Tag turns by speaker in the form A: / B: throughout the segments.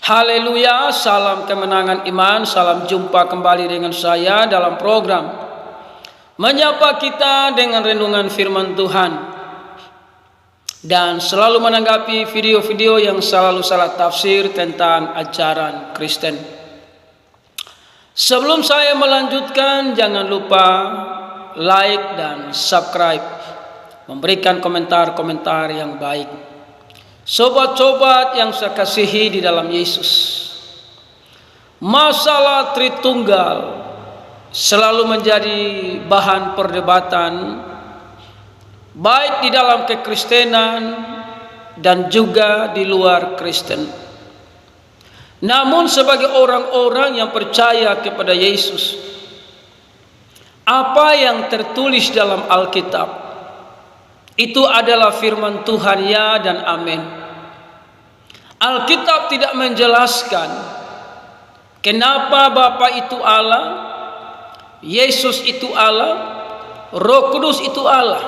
A: Haleluya, salam kemenangan iman, salam jumpa kembali dengan saya dalam program menyapa kita dengan renungan firman Tuhan dan selalu menanggapi video-video yang selalu salah tafsir tentang ajaran Kristen. Sebelum saya melanjutkan, jangan lupa like dan subscribe, memberikan komentar-komentar yang baik. Sobat-sobat yang saya kasihi di dalam Yesus, masalah Tritunggal selalu menjadi bahan perdebatan baik di dalam kekristenan dan juga di luar Kristen. Namun sebagai orang-orang yang percaya kepada Yesus, apa yang tertulis dalam Alkitab itu adalah firman Tuhan, ya dan amin. Alkitab tidak menjelaskan kenapa Bapa itu Allah, Yesus itu Allah, Roh Kudus itu Allah.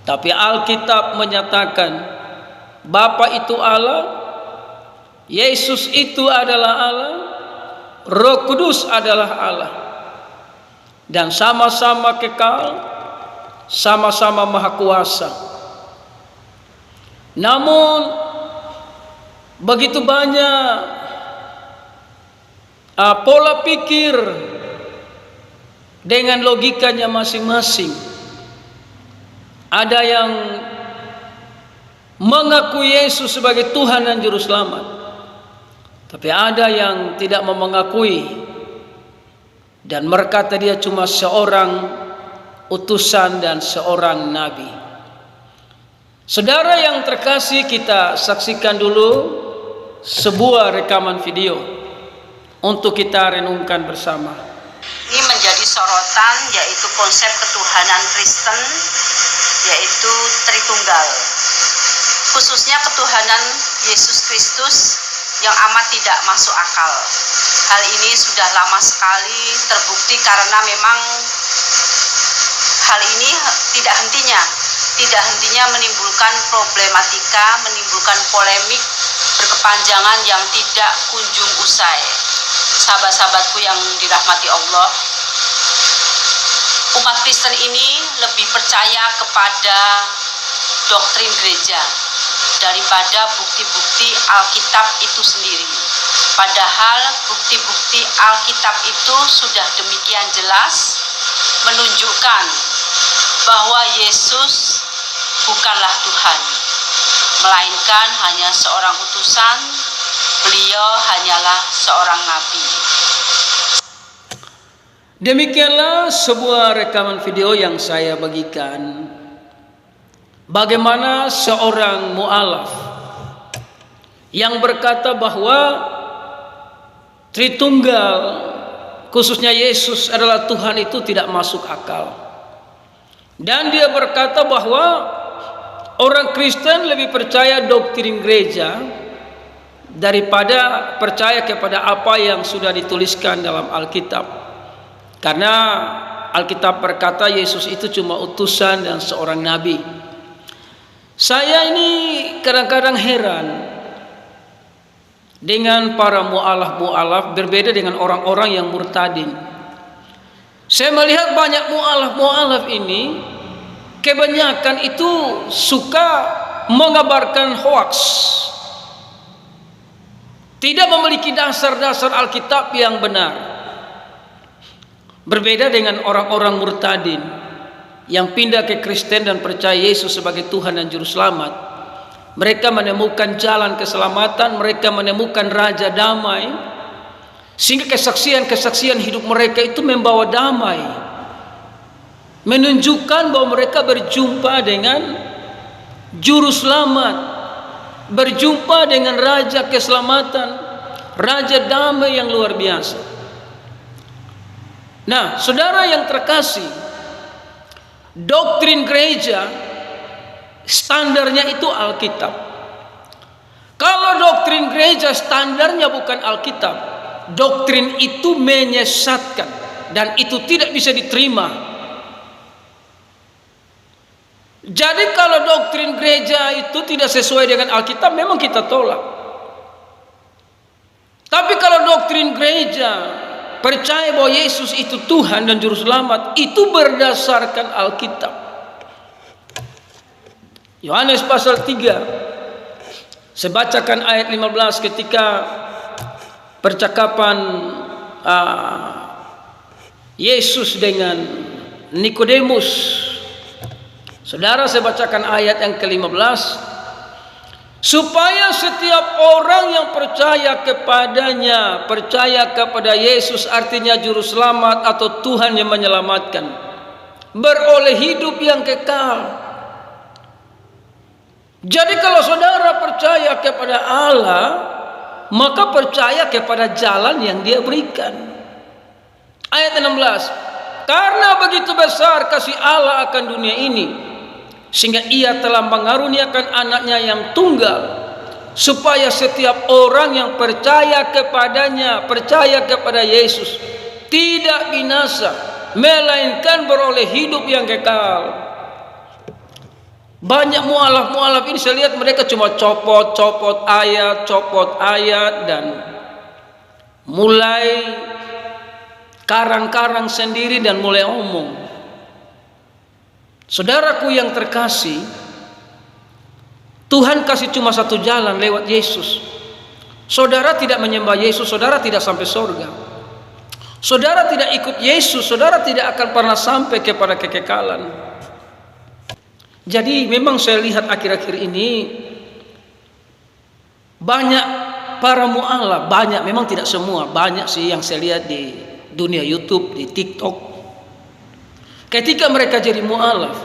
A: Tapi Alkitab menyatakan Bapa itu Allah, Yesus itu adalah Allah, Roh Kudus adalah Allah, dan sama-sama kekal, sama-sama maha kuasa. Namun begitu banyak pola pikir dengan logikanya masing-masing. Ada yang mengaku Yesus sebagai Tuhan dan Juru Selamat, tapi ada yang tidak mengakui dan berkata dia cuma seorang utusan dan seorang nabi. Saudara yang terkasih, kita saksikan dulu sebuah rekaman video untuk kita renungkan bersama.
B: Ini menjadi sorotan, yaitu konsep ketuhanan Kristen, yaitu Tritunggal, khususnya ketuhanan Yesus Kristus yang amat tidak masuk akal. Hal ini sudah lama sekali terbukti karena memang hal ini tidak hentinya menimbulkan problematika, menimbulkan polemik berkepanjangan yang tidak kunjung usai. Sahabat-sahabatku yang dirahmati Allah, umat Kristen ini lebih percaya kepada doktrin gereja daripada bukti-bukti Alkitab itu sendiri. Padahal bukti-bukti Alkitab itu sudah demikian jelas menunjukkan bahwa Yesus bukanlah Tuhan, melainkan hanya seorang utusan. Beliau hanyalah seorang nabi.
A: Demikianlah sebuah rekaman video yang saya bagikan, bagaimana seorang mu'alaf yang berkata bahwa Tritunggal, khususnya Yesus adalah Tuhan, itu tidak masuk akal. Dan dia berkata bahwa orang Kristen lebih percaya doktrin gereja daripada percaya kepada apa yang sudah dituliskan dalam Alkitab. Karena Alkitab berkata Yesus itu cuma utusan dan seorang nabi. Saya ini kadang-kadang heran dengan para mu'alaf berbeda dengan orang-orang yang murtadin. Saya melihat banyak mu'alaf ini kebanyakan itu suka mengabarkan hoaks, tidak memiliki dasar-dasar Alkitab yang benar. Berbeda dengan orang-orang murtadin yang pindah ke Kristen dan percaya Yesus sebagai Tuhan dan Juru Selamat. Mereka menemukan jalan keselamatan, mereka menemukan Raja Damai, sehingga kesaksian-kesaksian hidup mereka itu membawa damai, menunjukkan bahwa mereka berjumpa dengan Juru Selamat, berjumpa dengan Raja Keselamatan, Raja Damai yang luar biasa. Nah, saudara yang terkasih, doktrin gereja standarnya itu Alkitab. Kalau doktrin gereja standarnya bukan Alkitab, doktrin itu menyesatkan dan itu tidak bisa diterima. Jadi kalau doktrin gereja itu tidak sesuai dengan Alkitab, memang kita tolak. doktrin gereja percaya bahwa Yesus itu Tuhan dan Juru Selamat, itu berdasarkan Alkitab. Yohanes pasal 3, saya bacakan ayat 15 ketika percakapan Yesus dengan Nikodemus. Saudara, saya bacakan ayat yang ke-15. Supaya setiap orang yang percaya kepadanya, percaya kepada Yesus artinya Juru Selamat atau Tuhan yang menyelamatkan, beroleh hidup yang kekal. Jadi kalau saudara percaya kepada Allah, maka percaya kepada jalan yang Dia berikan. Ayat 16. Karena begitu besar kasih Allah akan dunia ini, sehingga Ia telah mengaruniakan anaknya yang tunggal, supaya setiap orang yang percaya kepadanya, percaya kepada Yesus, tidak binasa, melainkan beroleh hidup yang kekal. Banyak mualaf ini saya lihat mereka cuma copot ayat dan mulai karang-karang sendiri dan mulai omong. Saudaraku yang terkasih, Tuhan kasih cuma satu jalan lewat Yesus. Saudara tidak menyembah Yesus, saudara tidak sampai surga. Saudara tidak ikut Yesus, saudara tidak akan pernah sampai kepada kekekalan. Jadi memang saya lihat akhir-akhir ini banyak para mu'alaf, banyak, memang tidak semua, banyak sih yang saya lihat di dunia YouTube, di TikTok. Ketika mereka jadi mu'alaf,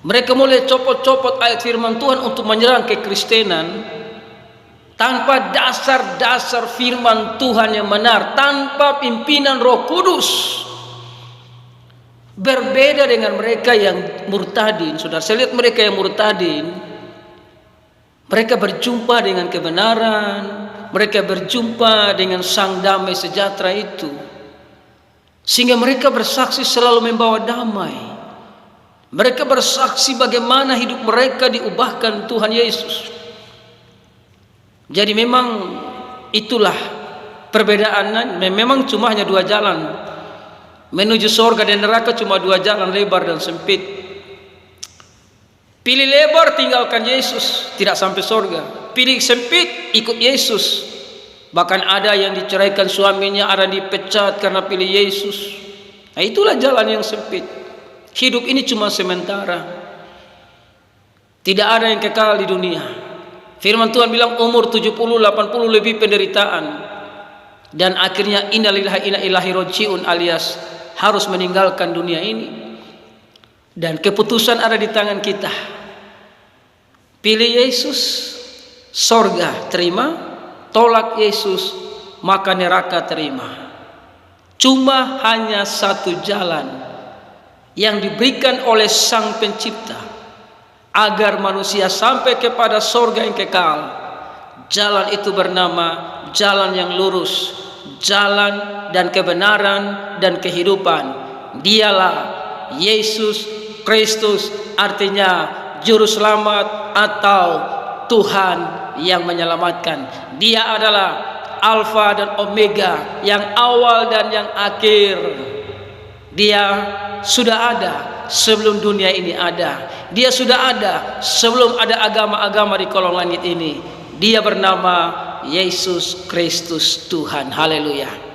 A: mereka mulai copot-copot ayat firman Tuhan untuk menyerang kekristenan tanpa dasar-dasar firman Tuhan yang benar, tanpa pimpinan Roh Kudus. Berbeda dengan mereka yang murtadin. Saudara, saya lihat mereka yang murtadin, mereka berjumpa dengan kebenaran, mereka berjumpa dengan Sang Damai Sejahtera itu, sehingga mereka bersaksi selalu membawa damai. Mereka bersaksi bagaimana hidup mereka diubahkan Tuhan Yesus. Jadi memang itulah perbedaannya. Memang cuma hanya dua jalan menuju surga dan neraka, cuma dua jalan, lebar dan sempit. Pilih lebar, tinggalkan Yesus, tidak sampai surga. Pilih sempit, ikut Yesus. Bahkan ada yang diceraikan suaminya, ada yang dipecat karena pilih Yesus. Nah, itulah jalan yang sempit. Hidup ini cuma sementara, tidak ada yang kekal di dunia. Firman Tuhan bilang umur 70, 80 lebih penderitaan, dan akhirnya innalillahi inna ilaihi rajiun, alias harus meninggalkan dunia ini. Dan keputusan ada di tangan kita. Pilih Yesus, sorga terima. Tolak Yesus, maka neraka terima. Cuma hanya satu jalan yang diberikan oleh Sang Pencipta agar manusia sampai kepada sorga yang kekal. Jalan itu bernama jalan yang lurus, jalan dan kebenaran dan kehidupan. Dialah Yesus Kristus, artinya Juru Selamat atau Tuhan yang menyelamatkan. Dia adalah Alfa dan Omega, yang awal dan yang akhir. Dia sudah ada sebelum dunia ini ada. Dia sudah ada sebelum ada agama-agama di kolong langit ini. Dia bernama Yesus Kristus Tuhan. Haleluya.